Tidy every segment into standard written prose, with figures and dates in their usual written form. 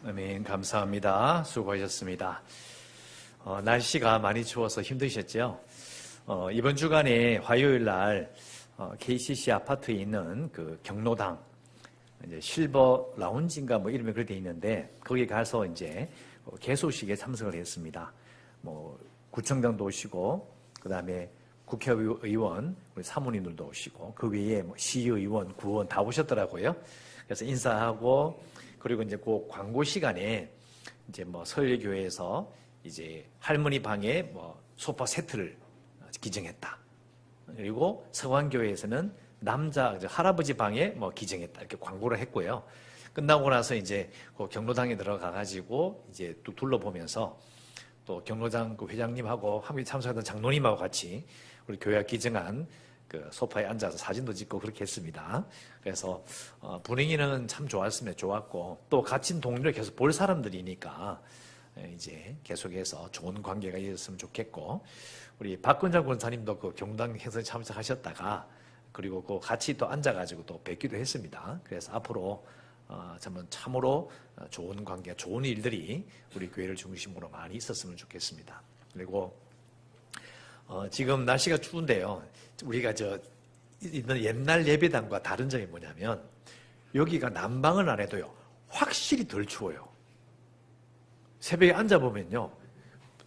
아멘. 감사합니다. 수고하셨습니다. 날씨가 많이 추워서 힘드셨죠? 이번 주간에 화요일 날 KCC 아파트에 있는 그 경로당 이제 실버 라운지인가 뭐 이름이 그렇게 돼 있는데 거기 가서 이제 개소식에 참석을 했습니다. 뭐 구청장도 오시고 그다음에 국회의원, 우리 사모님들도 오시고 그 외에 뭐 시의원, 구의원 다 오셨더라고요. 그래서 인사하고 그리고 이제 그 광고 시간에 이제 뭐 서울교회에서 이제 할머니 방에 뭐 소파 세트를 기증했다. 그리고 서광교회에서는 남자 할아버지 방에 뭐 기증했다 이렇게 광고를 했고요. 끝나고 나서 이제 그 경로당에 들어가 가지고 이제 또 둘러보면서 또 경로당 그 회장님하고 함께 참석했던 장로님하고 같이 우리 교회가 기증한 그 소파에 앉아서 사진도 찍고 그렇게 했습니다. 그래서 분위기는 참 좋았으면 좋았고 또 같이 동료를 계속 볼 사람들이니까 이제 계속해서 좋은 관계가 있었으면 좋겠고 우리 박근장 권사님도 그 경로당 행사에 참석하셨다가 그리고 그 같이 또 앉아가지고 또 뵙기도 했습니다. 그래서 앞으로 참으로 좋은 관계, 좋은 일들이 우리 교회를 중심으로 많이 있었으면 좋겠습니다. 그리고 지금 날씨가 추운데요. 우리가 있는 옛날 예배당과 다른 점이 뭐냐면 여기가 난방을 안 해도요. 확실히 덜 추워요. 새벽에 앉아보면요.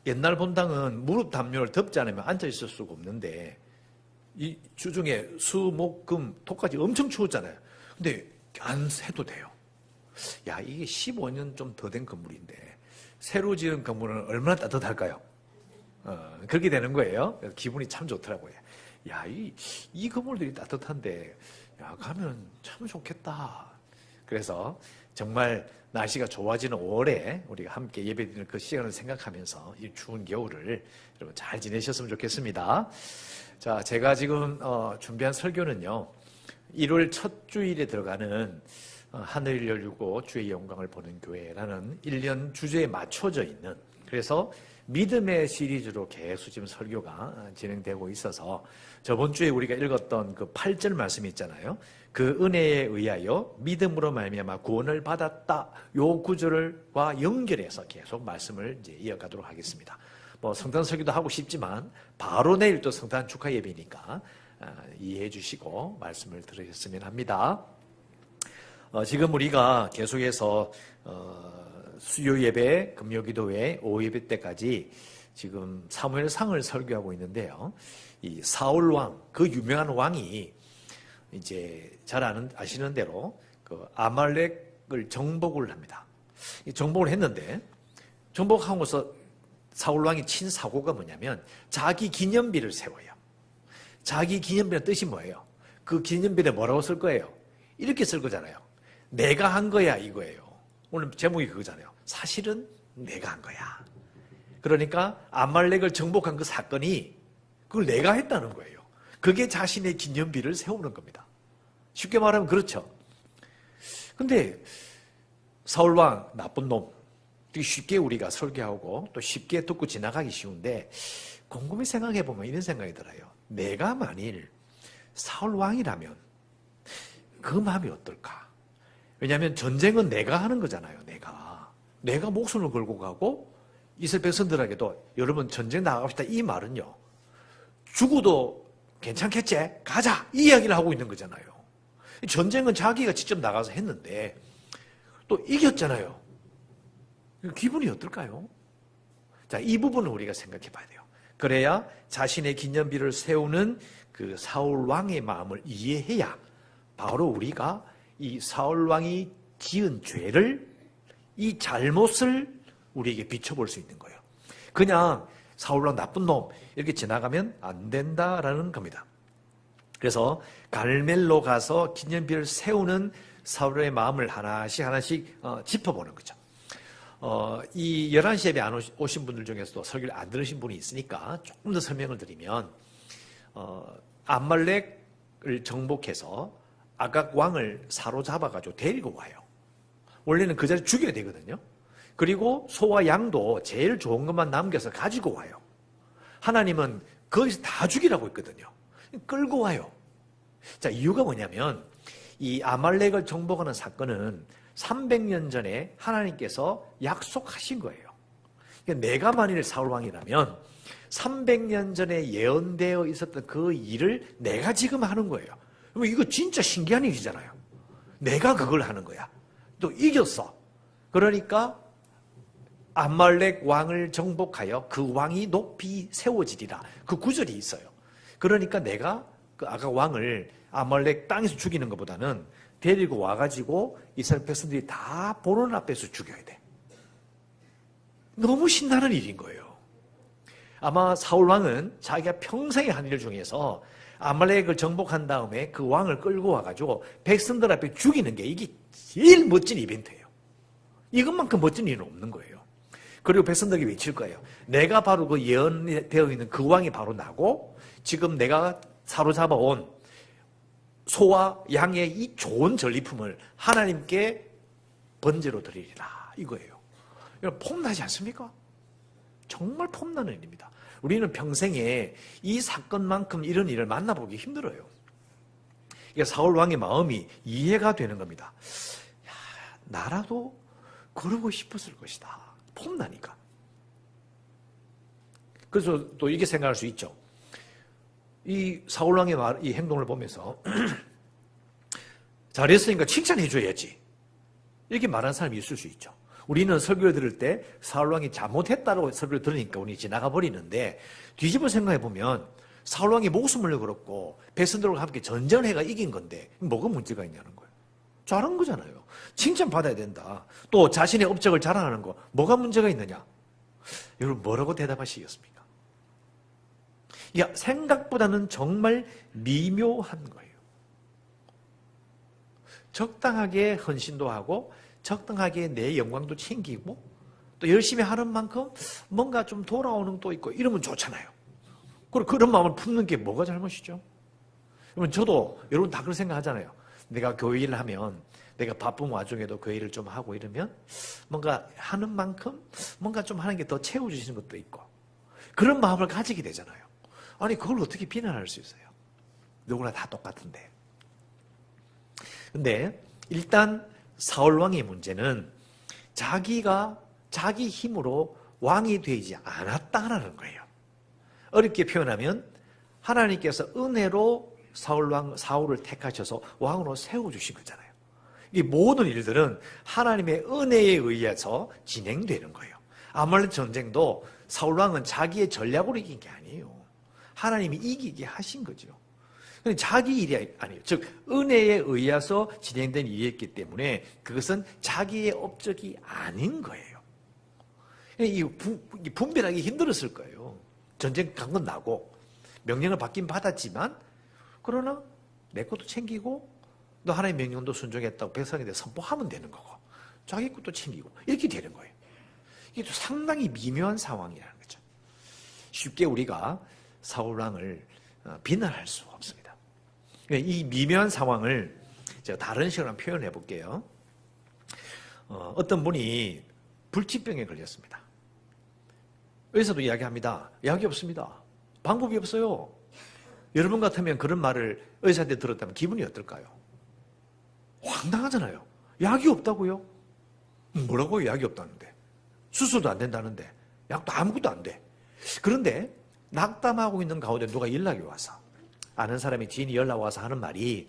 옛날 본당은 무릎 담요를 덮지 않으면 앉아 있을 수가 없는데 이 주중에 수, 목, 금, 토까지 엄청 추웠잖아요. 근데 안 해도 돼요. 야, 이게 15년 좀 더 된 건물인데 새로 지은 건물은 얼마나 따뜻할까요? 그렇게 되는 거예요. 기분이 참 좋더라고요. 야, 이 건물들이 따뜻한데, 야, 가면 참 좋겠다. 그래서 정말 날씨가 좋아지는 5월에 우리가 함께 예배드리는 그 시간을 생각하면서 이 추운 겨울을 여러분 잘 지내셨으면 좋겠습니다. 자, 제가 지금 준비한 설교는요, 1월 첫 주일에 들어가는 하늘 열리고 주의 영광을 보는 교회라는 1년 주제에 맞춰져 있는 그래서 믿음의 시리즈로 계속 지금 설교가 진행되고 있어서 저번 주에 우리가 읽었던 그 8절 말씀이 있잖아요. 그 은혜에 의하여 믿음으로 말미암아 구원을 받았다. 요 구절과 연결해서 계속 말씀을 이제 이어가도록 하겠습니다. 뭐 성탄 설교도 하고 싶지만 바로 내일 또 성탄 축하 예배니까 이해해 주시고 말씀을 들으셨으면 합니다. 지금 우리가 계속해서 수요 예배, 금요 기도회, 오후 예배 때까지 지금 사무엘상을 설교하고 있는데요. 이 사울 왕, 그 유명한 왕이 이제 잘 아시는 대로 그 아말렉을 정복을 합니다. 정복을 했는데 정복하고서 사울 왕이 친 사고가 뭐냐면 자기 기념비를 세워요. 자기 기념비의 뜻이 뭐예요? 그 기념비에 뭐라고 쓸 거예요? 이렇게 쓸 거잖아요. 내가 한 거야 이거예요. 오늘 제목이 그거잖아요. 사실은 내가 한 거야. 그러니까 아말렉을 정복한 그 사건이 그걸 내가 했다는 거예요. 그게 자신의 기념비를 세우는 겁니다. 쉽게 말하면 그렇죠. 근데 사울왕 나쁜 놈 되게 쉽게 우리가 설교하고 또 쉽게 듣고 지나가기 쉬운데 곰곰이 생각해 보면 이런 생각이 들어요. 내가 만일 사울왕이라면 그 마음이 어떨까? 왜냐하면 전쟁은 내가 하는 거잖아요. 내가 목숨을 걸고 가고 이스라엘 백성들에게도 여러분 전쟁 나갑시다 이 말은요. 죽어도 괜찮겠지? 가자! 이 이야기를 하고 있는 거잖아요. 전쟁은 자기가 직접 나가서 했는데 또 이겼잖아요. 기분이 어떨까요? 자, 이 부분을 우리가 생각해 봐야 돼요. 그래야 자신의 기념비를 세우는 그 사울 왕의 마음을 이해해야 바로 우리가 이 사울 왕이 지은 죄를 이 잘못을 우리에게 비춰볼 수 있는 거예요. 그냥 사울왕 나쁜 놈 이렇게 지나가면 안 된다라는 겁니다. 그래서 갈멜로 가서 기념비를 세우는 사울의 마음을 하나씩 짚어보는 거죠. 이 11시 예배 안 오신 분들 중에서도 설교를 안 들으신 분이 있으니까 조금 더 설명을 드리면 아말렉을 정복해서 아각 왕을 사로잡아가지고 데리고 와요. 원래는 그 자리에 죽여야 되거든요. 그리고 소와 양도 제일 좋은 것만 남겨서 가지고 와요. 하나님은 거기서 다 죽이라고 했거든요. 끌고 와요. 자, 이유가 뭐냐면 이 아말렉을 정복하는 사건은 300년 전에 하나님께서 약속하신 거예요. 그러니까 내가 만일 사울왕이라면 300년 전에 예언되어 있었던 그 일을 내가 지금 하는 거예요. 그럼 이거 진짜 신기한 일이잖아요. 내가 그걸 하는 거야. 또 이겼어. 그러니까 아말렉 왕을 정복하여 그 왕이 높이 세워지리라. 그 구절이 있어요. 그러니까 내가 그 아가 왕을 아말렉 땅에서 죽이는 것보다는 데리고 와가지고 이스라엘 백성들이 다 보는 앞에서 죽여야 돼. 너무 신나는 일인 거예요. 아마 사울 왕은 자기가 평생에 한 일 중에서 아말렉을 정복한 다음에 그 왕을 끌고 와가지고 백성들 앞에 죽이는 게 이게 제일 멋진 이벤트예요. 이것만큼 멋진 일은 없는 거예요. 그리고 백성들이 외칠 거예요. 내가 바로 그 예언되어 있는 그 왕이 바로 나고 지금 내가 사로잡아 온 소와 양의 이 좋은 전리품을 하나님께 번제로 드리리라 이거예요. 여러분 폼나지 않습니까? 정말 폼나는 일입니다. 우리는 평생에 이 사건만큼 이런 일을 만나보기 힘들어요. 그러니까 사울 왕의 마음이 이해가 되는 겁니다. 야, 나라도 그러고 싶었을 것이다. 폼나니까. 그래서 또 이렇게 생각할 수 있죠. 이 사울 왕의 이 행동을 보면서 잘했으니까 칭찬해 줘야지. 이렇게 말하는 사람이 있을 수 있죠. 우리는 설교를 들을 때 사울 왕이 잘못했다고 설교를 들으니까 우리 지나가 버리는데 뒤집어 생각해 보면 사울 왕이 목숨을 걸었고 백성들과 함께 전쟁을 해가 이긴 건데 뭐가 문제가 있냐는 거예요. 잘한 거잖아요. 칭찬받아야 된다. 또 자신의 업적을 자랑하는 거 뭐가 문제가 있느냐. 여러분 뭐라고 대답하시겠습니까? 야, 생각보다는 정말 미묘한 거예요. 적당하게 헌신도 하고 적당하게 내 영광도 챙기고 또 열심히 하는 만큼 뭔가 좀 돌아오는 것도 있고 이러면 좋잖아요. 그리고 그런 마음을 품는 게 뭐가 잘못이죠? 여러분 저도 여러분 다 그런 생각 하잖아요. 내가 교회 일을 하면 내가 바쁜 와중에도 교회 일을 좀 하고 이러면 뭔가 하는 만큼 뭔가 좀 하는 게 더 채워주시는 것도 있고 그런 마음을 가지게 되잖아요. 아니 그걸 어떻게 비난할 수 있어요? 누구나 다 똑같은데. 근데 일단 사울 왕의 문제는 자기가 자기 힘으로 왕이 되지 않았다라는 거예요. 어렵게 표현하면 하나님께서 은혜로 사울을 택하셔서 왕으로 세워주신 거잖아요. 이 모든 일들은 하나님의 은혜에 의해서 진행되는 거예요. 아말렉 전쟁도 사울 왕은 자기의 전략으로 이긴 게 아니에요. 하나님이 이기게 하신 거죠. 자기 일이 아니에요. 즉 은혜에 의해서 진행된 일이었기 때문에 그것은 자기의 업적이 아닌 거예요. 이 분별하기 힘들었을 거예요. 전쟁 간 건 나고 명령을 받긴 받았지만 그러나 내 것도 챙기고 너 하나님의 명령도 순종했다고 백성에 대해 선포하면 되는 거고 자기 것도 챙기고 이렇게 되는 거예요. 이게 또 상당히 미묘한 상황이라는 거죠. 쉽게 우리가 사울 왕을 비난할 수 없습니다. 이 미묘한 상황을 제가 다른 식으로 표현해 볼게요. 어떤 분이 불치병에 걸렸습니다. 의사도 이야기합니다. 약이 없습니다. 방법이 없어요. 여러분 같으면 그런 말을 의사한테 들었다면 기분이 어떨까요? 황당하잖아요. 약이 없다고요? 뭐라고요? 약이 없다는데. 수술도 안 된다는데. 약도 아무것도 안 돼. 그런데 낙담하고 있는 가운데 누가 연락이 와서 아는 사람이 지인이 연락 와서 하는 말이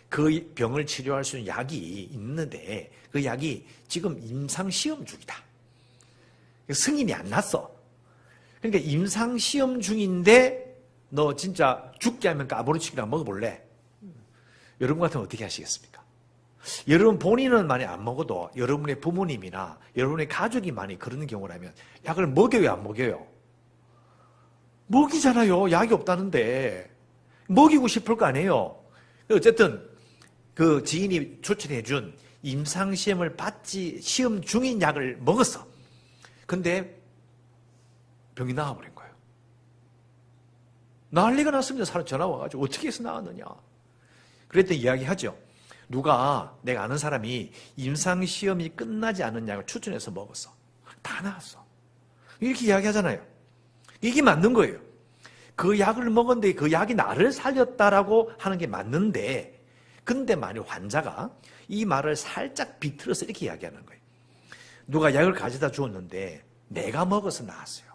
그 병을 치료할 수 있는 약이 있는데 그 약이 지금 임상시험 중이다. 승인이 안 났어. 그러니까 임상시험 중인데 너 진짜 죽게 하면 까보르치기랑 먹어볼래? 여러분 같으면 어떻게 하시겠습니까? 여러분 본인은 많이 안 먹어도 여러분의 부모님이나 여러분의 가족이 많이 그러는 경우라면 약을 먹여요, 안 먹여요? 먹이잖아요. 약이 없다는데. 먹이고 싶을 거 아니에요. 어쨌든 그 지인이 추천해준 임상시험을 받지 시험 중인 약을 먹었어. 근데 병이 나아버린 거예요. 난리가 났습니다. 사람 전화 와가지고 어떻게 해서 나았느냐. 그랬더니 이야기하죠. 누가 내가 아는 사람이 임상시험이 끝나지 않은 약을 추천해서 먹었어. 다 나았어. 이렇게 이야기하잖아요. 이게 맞는 거예요. 그 약을 먹었는데 그 약이 나를 살렸다라고 하는 게 맞는데 근데 만약 환자가 이 말을 살짝 비틀어서 이렇게 이야기하는 거예요. 누가 약을 가져다 주었는데 내가 먹어서 나았어요.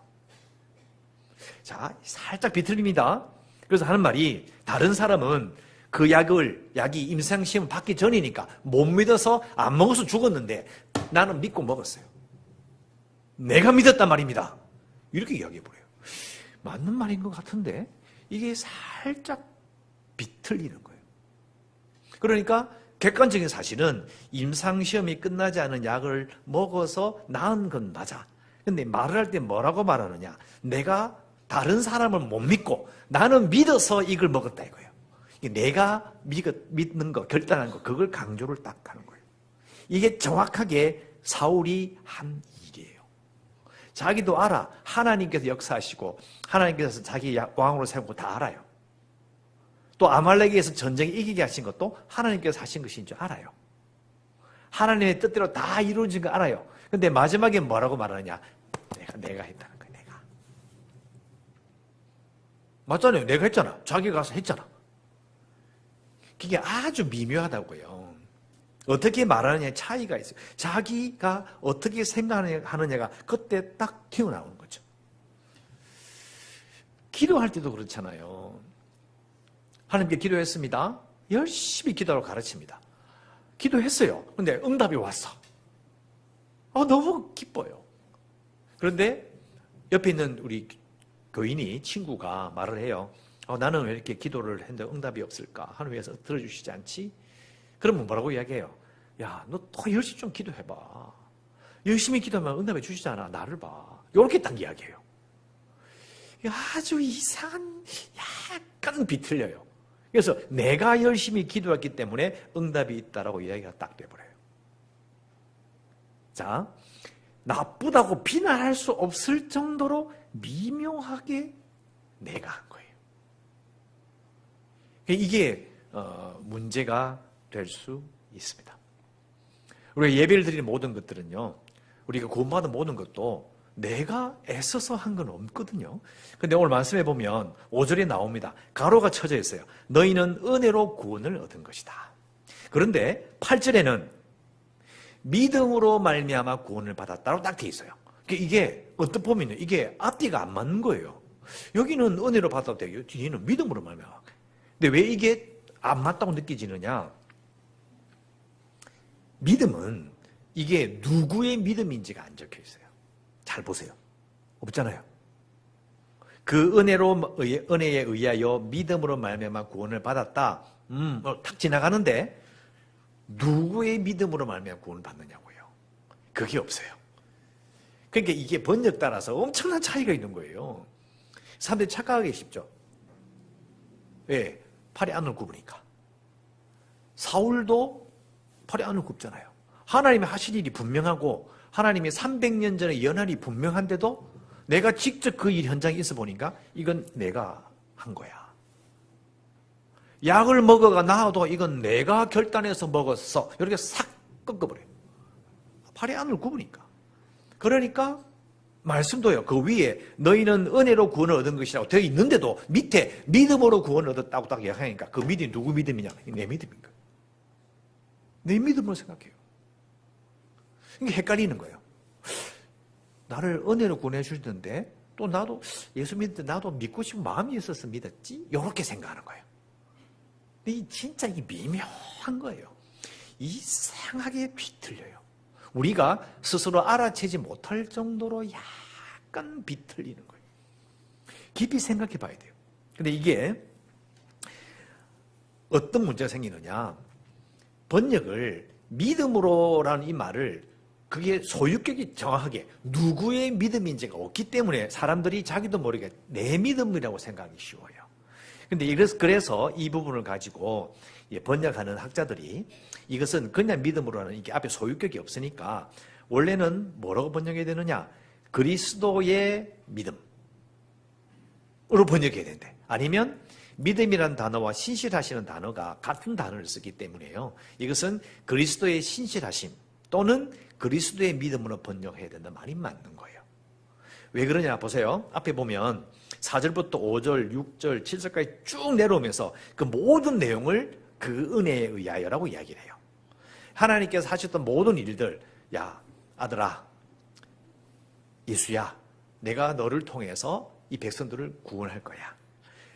자, 살짝 비틀립니다. 그래서 하는 말이, 다른 사람은 그 약이 임상시험 받기 전이니까 못 믿어서 안 먹어서 죽었는데 나는 믿고 먹었어요. 내가 믿었단 말입니다. 이렇게 이야기해버려요. 맞는 말인 것 같은데 이게 살짝 비틀리는 거예요. 그러니까 객관적인 사실은 임상시험이 끝나지 않은 약을 먹어서 나은 건 맞아. 근데 말을 할 때 뭐라고 말하느냐, 내가 다른 사람을 못 믿고 나는 믿어서 이걸 먹었다 이거예요. 내가 믿는 거, 결단한 거, 그걸 강조를 딱 하는 거예요. 이게 정확하게 사울이 한 일이에요. 자기도 알아. 하나님께서 역사하시고 하나님께서 자기 왕으로 세우고 다 알아요. 또 아말렉에서 전쟁에 이기게 하신 것도 하나님께서 하신 것인 줄 알아요. 하나님의 뜻대로 다 이루어진 거 알아요. 근데 마지막에 뭐라고 말하느냐, 내가 했다는 거예요. 내가. 맞잖아요. 내가 했잖아. 자기가 가서 했잖아. 그게 아주 미묘하다고요. 어떻게 말하느냐에 차이가 있어요. 자기가 어떻게 생각하느냐가 그때 딱 튀어나오는 거죠. 기도할 때도 그렇잖아요. 하나님께 기도했습니다. 열심히 기도하라고 가르칩니다. 기도했어요. 근데 응답이 왔어. 너무 기뻐요. 그런데 옆에 있는 우리 교인이, 친구가 말을 해요. 나는 왜 이렇게 기도를 했는데 응답이 없을까? 하나님께서 들어주시지 않지? 그러면 뭐라고 이야기해요? 야, 너 더 열심히 좀 기도해봐. 열심히 기도하면 응답해 주시잖아. 나를 봐. 이렇게 딱 이야기해요. 아주 이상한, 약간 비틀려요. 그래서 내가 열심히 기도했기 때문에 응답이 있다라고 이야기가 딱 돼버려요. 자, 나쁘다고 비난할 수 없을 정도로 미묘하게 내가 한 거예요. 이게 문제가 될 수 있습니다. 우리가 예배를 드리는 모든 것들은요, 우리가 구원받은 모든 것도 내가 애써서 한 건 없거든요. 근데 오늘 말씀해 보면 5절에 나옵니다. 가로가 쳐져 있어요. 너희는 은혜로 구원을 얻은 것이다. 그런데 8절에는 믿음으로 말미암아 구원을 받았다고 딱 돼 있어요. 이게 어떻게 보면 이게 앞뒤가 안 맞는 거예요. 여기는 은혜로 받았다, 뒤에는 믿음으로 말미암아. 근데 왜 이게 안 맞다고 느껴지느냐? 믿음은 이게 누구의 믿음인지가 안 적혀 있어요. 잘 보세요. 없잖아요. 그 은혜에 의하여 믿음으로 말미암아 구원을 받았다. 탁 지나가는데 누구의 믿음으로 말미암아 구원을 받느냐고요. 그게 없어요. 그러니까 이게 번역 따라서 엄청난 차이가 있는 거예요. 사람들이 착각하기 쉽죠. 왜? 팔이 안을 굽으니까. 사울도 팔이 안을 굽잖아요. 하나님이 하실 일이 분명하고 하나님이 300년 전에 연한이 분명한데도 내가 직접 그 일 현장에 있어 보니까 이건 내가 한 거야. 약을 먹어가 나와도 이건 내가 결단해서 먹었어. 이렇게 싹 꺾어버려요. 팔이 안을 굽으니까. 그러니까 말씀도요. 그 위에 너희는 은혜로 구원을 얻은 것이라고 되어 있는데도 밑에 믿음으로 구원을 얻었다고 딱 이야기하니까 그 믿음이 누구 믿음이냐? 내 믿음인가? 내 믿음으로 생각해요. 이게 헷갈리는 거예요. 나를 은혜로 구원해 주시던데 또 나도 예수 믿을 때 나도 믿고 싶은 마음이 있어서 믿었지? 이렇게 생각하는 거예요. 근데 진짜 이게 미묘한 거예요. 이상하게 비틀려요. 우리가 스스로 알아채지 못할 정도로 약간 비틀리는 거예요. 깊이 생각해 봐야 돼요. 근데 이게 어떤 문제가 생기느냐? 번역을 믿음으로라는 이 말을 그게 소유격이 정확하게 누구의 믿음인지가 없기 때문에 사람들이 자기도 모르게 내 믿음이라고 생각하기 쉬워요. 근데 그래서 이 부분을 가지고 번역하는 학자들이 이것은 그냥 믿음으로는 이게 앞에 소유격이 없으니까 원래는 뭐라고 번역해야 되느냐? 그리스도의 믿음으로 번역해야 된대. 아니면 믿음이라는 단어와 신실하시는 단어가 같은 단어를 쓰기 때문에요. 이것은 그리스도의 신실하심 또는 그리스도의 믿음으로 번역해야 된다 말이 맞는 거예요. 왜 그러냐 보세요. 앞에 보면 4절부터 5절, 6절, 7절까지 쭉 내려오면서 그 모든 내용을 그 은혜에 의하여라고 이야기를 해요. 하나님께서 하셨던 모든 일들, 야 아들아, 예수야, 내가 너를 통해서 이 백성들을 구원할 거야.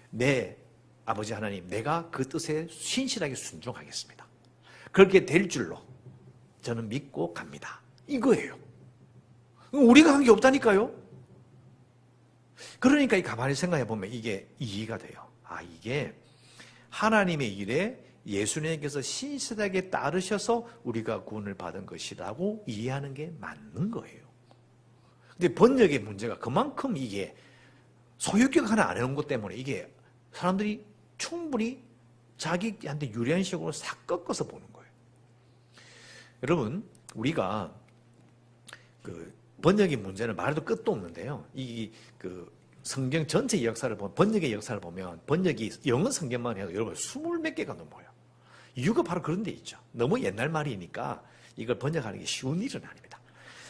네, 아버지 하나님, 내가 그 뜻에 신실하게 순종하겠습니다. 그렇게 될 줄로 저는 믿고 갑니다. 이거예요. 우리가 한 게 없다니까요. 그러니까 가만히 생각해 보면 이게 이해가 돼요. 아, 이게 하나님의 일에 예수님께서 신실하게 따르셔서 우리가 구원을 받은 것이라고 이해하는 게 맞는 거예요. 근데 번역의 문제가 그만큼 이게 소유격 하나 안 해놓은 것 때문에 이게 사람들이 충분히 자기한테 유리한 식으로 싹 꺾어서 보는 거예요. 여러분, 우리가 그 번역의 문제는 말해도 끝도 없는데요. 그 성경 전체 역사를 보면, 번역의 역사를 보면, 번역이 영어 성경만 해도 여러분 20몇 개가 넘어요. 이유가 바로 그런 데 있죠. 너무 옛날 말이니까 이걸 번역하는 게 쉬운 일은 아닙니다.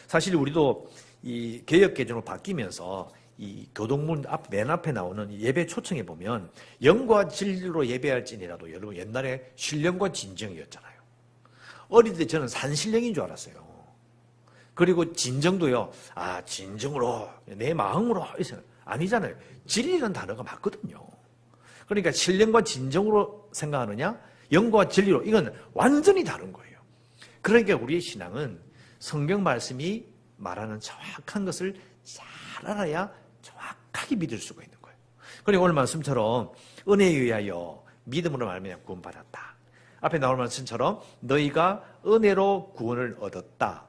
사실 우리도 이 개역개정으로 바뀌면서 이 교동문 맨 앞에 나오는 예배 초청에 보면 영과 진리로 예배할지니라도 여러분 옛날에 신령과 진정이었잖아요. 어릴 때 저는 산신령인 줄 알았어요. 그리고 진정도요. 아, 진정으로 내 마음으로 아니잖아요. 진리라는 단어가 맞거든요. 그러니까 신령과 진정으로 생각하느냐, 영과 진리로, 이건 완전히 다른 거예요. 그러니까 우리의 신앙은 성경 말씀이 말하는 정확한 것을 잘 알아야 정확하게 믿을 수가 있는 거예요. 그리고 오늘 말씀처럼 은혜에 의하여 믿음으로 말미암아 구원받았다. 앞에 나올 말씀처럼 너희가 은혜로 구원을 얻었다.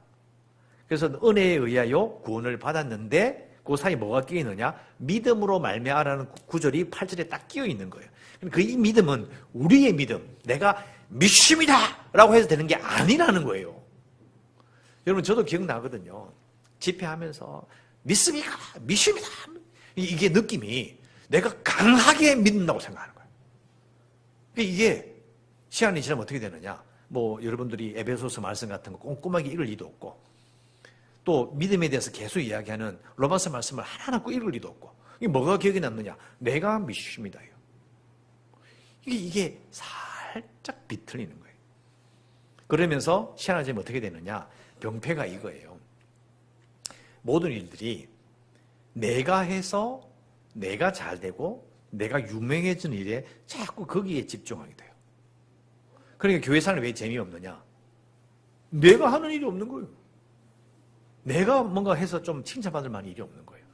그래서 은혜에 의하여 구원을 받았는데 그 사이에 뭐가 끼어 있느냐? 믿음으로 말미암아라는 구절이 8절에 딱 끼어 있는 거예요. 그 이 믿음은 우리의 믿음, 내가 믿습니다 라고 해서 되는 게 아니라는 거예요. 여러분, 저도 기억나거든요. 집회하면서 믿습니까? 믿습니다. 이게 느낌이 내가 강하게 믿는다고 생각하는 거예요. 이게 시간이 지나면 어떻게 되느냐? 뭐 여러분들이 에베소서 말씀 같은 거 꼼꼼하게 읽을 리도 없고, 또 믿음에 대해서 계속 이야기하는 로마서 말씀을 하나하나 꼭 읽을 리도 없고, 이게 뭐가 기억에 남느냐? 내가 믿습니다요. 이게 살짝 비틀리는 거예요. 그러면서 시간이 지나면 어떻게 되느냐? 병폐가 이거예요. 모든 일들이 내가 해서 내가 잘 되고 내가 유명해지는 일에 자꾸 거기에 집중하게 돼요. 그러니까 교회 생활이 왜 재미없느냐? 내가 하는 일이 없는 거예요. 내가 뭔가 해서 좀 칭찬받을 만한 일이 없는 거예요.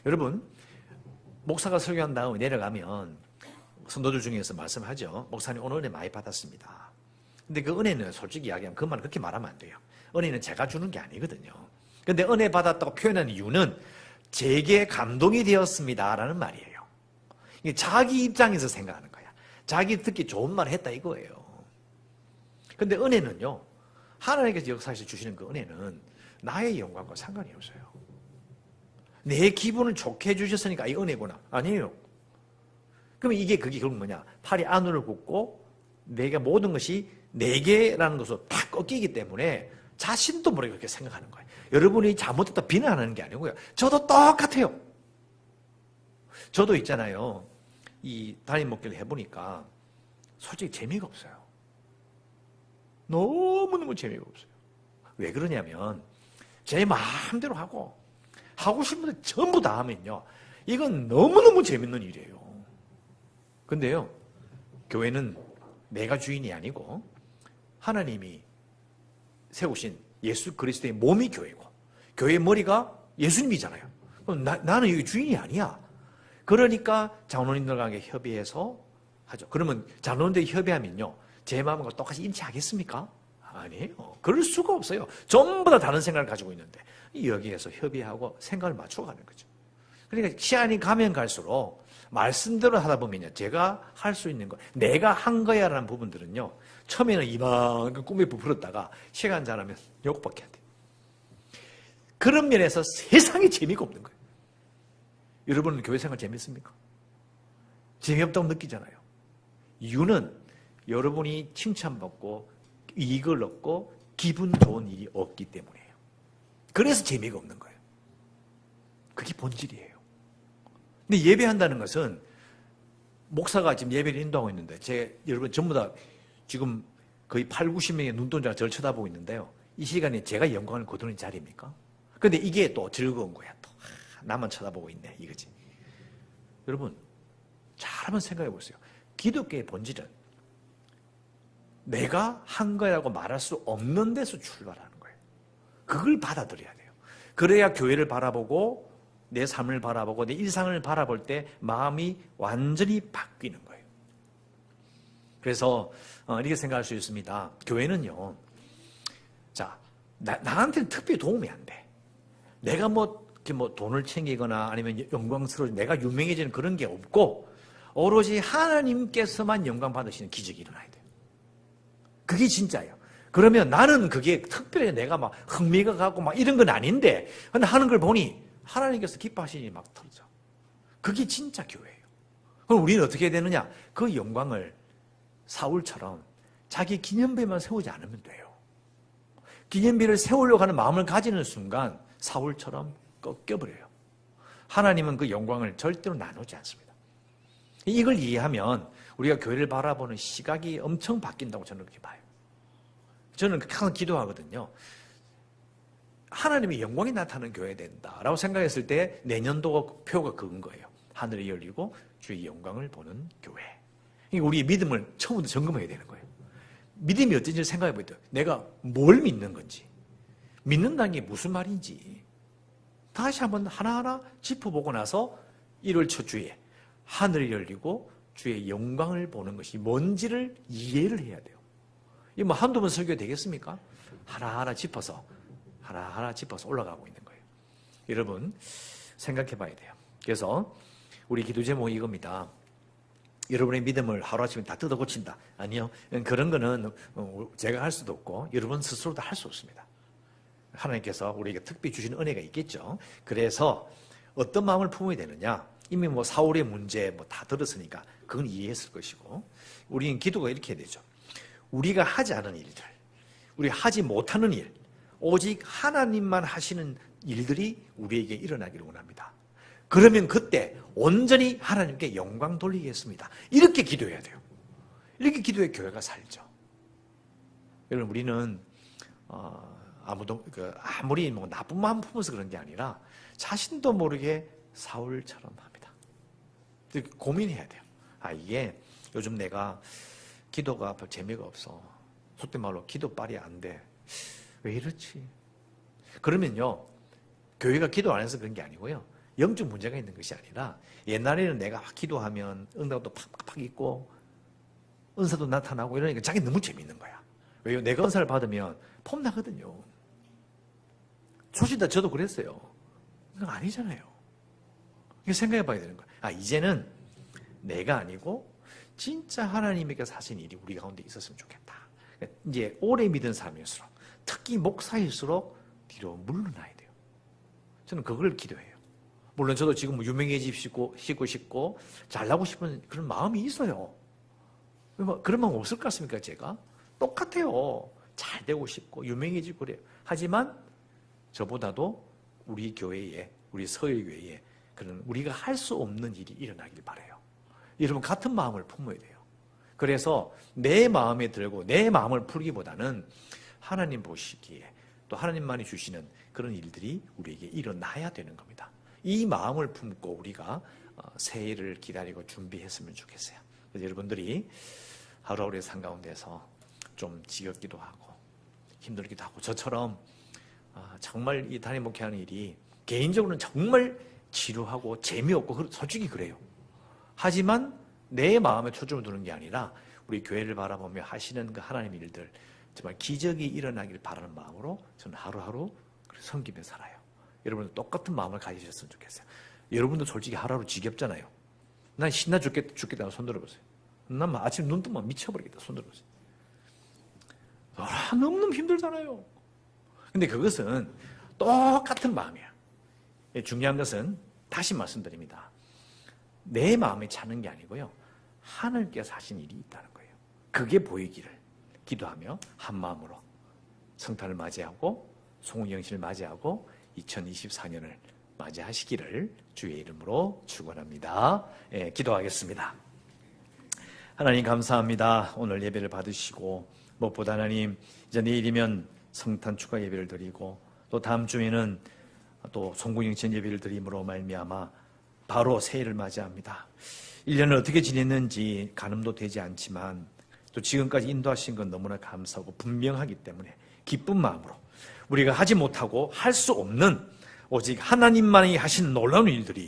여러분, 목사가 설교한 다음에 내려가면 성도들 중에서 말씀하죠. 목사님 오늘 은혜 많이 받았습니다. 근데 그 은혜는 솔직히 이야기하면 그 말은 그렇게 말하면 안 돼요. 은혜는 제가 주는 게 아니거든요. 근데 은혜 받았다고 표현하는 이유는 제게 감동이 되었습니다라는 말이에요. 이게 자기 입장에서 생각하는 거야. 자기 듣기 좋은 말을 했다 이거예요. 근데 은혜는요, 하나님께서 역사에서 주시는 그 은혜는 나의 영광과 상관이 없어요. 내 기분을 좋게 해주셨으니까 이 은혜구나. 아니에요. 그러면 그게 결국 뭐냐? 팔이 안으로 굽고 내가 모든 것이 내게라는 것으로 다 꺾이기 때문에 자신도 모르게 그렇게 생각하는 거예요. 여러분이 잘못했다 비난하는 게 아니고요. 저도 똑같아요. 저도 있잖아요. 이 담임 목회를 해보니까 솔직히 재미가 없어요. 너무너무 재미가 없어요. 왜 그러냐면 제 마음대로 하고 싶은 데 전부 다 하면요, 이건 너무너무 재밌는 일이에요. 근데요, 교회는 내가 주인이 아니고 하나님이 세우신 예수 그리스도의 몸이 교회고, 교회의 머리가 예수님이잖아요. 그럼 나는 여기 주인이 아니야. 그러니까 장로님들과 함께 협의해서 하죠. 그러면 장로님들이 협의하면요, 제 마음과 똑같이 인치하겠습니까? 아니에요. 그럴 수가 없어요. 전부 다 다른 생각을 가지고 있는데 여기에서 협의하고 생각을 맞춰가는 거죠. 그러니까 시간이 가면 갈수록 말씀대로 하다 보면요, 제가 할 수 있는 거, 내가 한 거야 라는 부분들은요, 처음에는 이만큼 꿈에 부풀었다가 시간 지나면 요것밖에 안 돼요. 그런 면에서 세상에 재미가 없는 거예요. 여러분은 교회 생활 재밌습니까? 재미없다고 느끼잖아요. 이유는 여러분이 칭찬받고 이익을 얻고 기분 좋은 일이 없기 때문이에요. 그래서 재미가 없는 거예요. 그게 본질이에요. 근데 예배한다는 것은 목사가 지금 예배를 인도하고 있는데 여러분 전부 다 지금 거의 8, 90명의 눈동자가 저를 쳐다보고 있는데요. 이 시간에 제가 영광을 거두는 자리입니까? 근데 이게 또 즐거운 거야. 또 나만 쳐다보고 있네 이거지. 여러분 잘 한번 생각해 보세요. 기독교의 본질은 내가 한 거라고 말할 수 없는 데서 출발하는 거예요. 그걸 받아들여야 돼요. 그래야 교회를 바라보고 내 삶을 바라보고 내 일상을 바라볼 때 마음이 완전히 바뀌는 거예요. 그래서 이렇게 생각할 수 있습니다. 교회는요, 자, 나한테는 특별히 도움이 안 돼. 내가 이렇게 돈을 챙기거나 아니면 영광스러워 내가 유명해지는 그런 게 없고 오로지 하나님께서만 영광 받으시는 기적이 일어나야 돼요. 그게 진짜예요. 그러면 나는 그게 특별히 내가 막 흥미가 가고 막 이런 건 아닌데, 근데 하는 걸 보니 하나님께서 기뻐하시니 막 터져. 그게 진짜 교회예요. 그럼 우리는 어떻게 해야 되느냐? 그 영광을 사울처럼 자기 기념비만 세우지 않으면 돼요. 기념비를 세우려고 하는 마음을 가지는 순간 사울처럼 꺾여버려요. 하나님은 그 영광을 절대로 나누지 않습니다. 이걸 이해하면 우리가 교회를 바라보는 시각이 엄청 바뀐다고 저는 그렇게 봐요. 저는 항상 기도하거든요. 하나님의 영광이 나타나는 교회가 된다라고 생각했을 때 내년도 표가 그건 거예요. 하늘이 열리고 주의 영광을 보는 교회. 우리의 믿음을 처음부터 점검해야 되는 거예요. 믿음이 어떤지 생각해 보야 돼요. 내가 뭘 믿는 건지, 믿는다는 게 무슨 말인지 다시 한번 하나하나 짚어보고 나서 1월 첫 주에 하늘이 열리고 주의 영광을 보는 것이 뭔지를 이해를 해야 돼요. 이 한두 번 설교 되겠습니까? 하나하나 짚어서 올라가고 있는 거예요. 여러분 생각해 봐야 돼요. 그래서 우리 기도 제목이 이겁니다. 여러분의 믿음을 하루아침에 다 뜯어 고친다. 아니요. 그런 거는 제가 할 수도 없고 여러분 스스로도 할 수 없습니다. 하나님께서 우리에게 특별히 주시는 은혜가 있겠죠. 그래서 어떤 마음을 품어야 되느냐. 이미 사울의 문제 다 들었으니까 그건 이해했을 것이고 우리는 기도가 이렇게 해야 되죠. 우리가 하지 않은 일들, 우리가 하지 못하는 일, 오직 하나님만 하시는 일들이 우리에게 일어나기를 원합니다. 그러면 그때 온전히 하나님께 영광 돌리겠습니다. 이렇게 기도해야 돼요. 이렇게 기도해 교회가 살죠. 여러분 우리는 아무리 나쁜 마음 품어서 그런 게 아니라 자신도 모르게 사울처럼 합니다. 고민해야 돼요. 이게 요즘 내가 기도가 재미가 없어. 속된 말로 기도빨이 안 돼. 왜 이렇지? 그러면요, 교회가 기도 안 해서 그런 게 아니고요. 영적 문제가 있는 것이 아니라 옛날에는 내가 기도하면 응답도 팍팍 있고 은사도 나타나고 이러니까 자기 너무 재밌는 거야. 왜요? 내가 은사를 받으면 폼나거든요. 조시다 저도 그랬어요. 그건 아니잖아요. 이거 생각해 봐야 되는 거야. 이제는 내가 아니고 진짜 하나님께서 하신 일이 우리 가운데 있었으면 좋겠다. 이제 오래 믿은 사람일수록 특히 목사일수록 뒤로 물러나야 돼요. 저는 그걸 기도해요. 물론 저도 지금 유명해지고 싶고 잘나고 싶은 그런 마음이 있어요. 그런 마음 없을 것 같습니까? 제가? 똑같아요. 잘 되고 싶고 유명해지고 그래요. 하지만 저보다도 우리 교회에, 우리 서울교회에 그런 우리가 할 수 없는 일이 일어나길 바라요. 여러분 같은 마음을 품어야 돼요. 그래서 내 마음에 들고 내 마음을 풀기보다는 하나님 보시기에 또 하나님만이 주시는 그런 일들이 우리에게 일어나야 되는 겁니다. 이 마음을 품고 우리가 새해를 기다리고 준비했으면 좋겠어요. 그래서 여러분들이 하루하루의 삶 가운데서 좀 지겹기도 하고 힘들기도 하고 저처럼 정말 이 단임 목회하는 일이 개인적으로는 정말 지루하고 재미없고 솔직히 그래요. 하지만 내 마음에 초점을 두는 게 아니라 우리 교회를 바라보며 하시는 그 하나님의 일들 정말 기적이 일어나길 바라는 마음으로 저는 하루하루 섬기며 살아요. 여러분도 똑같은 마음을 가지셨으면 좋겠어요. 여러분도 솔직히 하루하루 지겹잖아요. 난 신나 죽겠다 손 들어보세요. 난 아침 눈 뜨면 미쳐버리겠다 손 들어보세요. 너무너무 힘들잖아요. 근데 그것은 똑같은 마음이야. 중요한 것은 다시 말씀드립니다. 내 마음에 차는 게 아니고요. 하늘께서 하신 일이 있다는 거예요. 그게 보이기를 기도하며 한 마음으로 성탄을 맞이하고 송영신을 맞이하고 2024년을 맞이하시기를 주의 이름으로 축원합니다. 기도하겠습니다. 하나님 감사합니다. 오늘 예배를 받으시고 무엇보다 하나님 이제 내일이면 성탄 축하 예배를 드리고 또 다음 주에는 또 송구영천 예배를 드림으로 말미암아 바로 새해를 맞이합니다. 1년을 어떻게 지냈는지 가늠도 되지 않지만 또 지금까지 인도하신 건 너무나 감사하고 분명하기 때문에 기쁜 마음으로 우리가 하지 못하고 할 수 없는 오직 하나님만이 하신 놀라운 일들이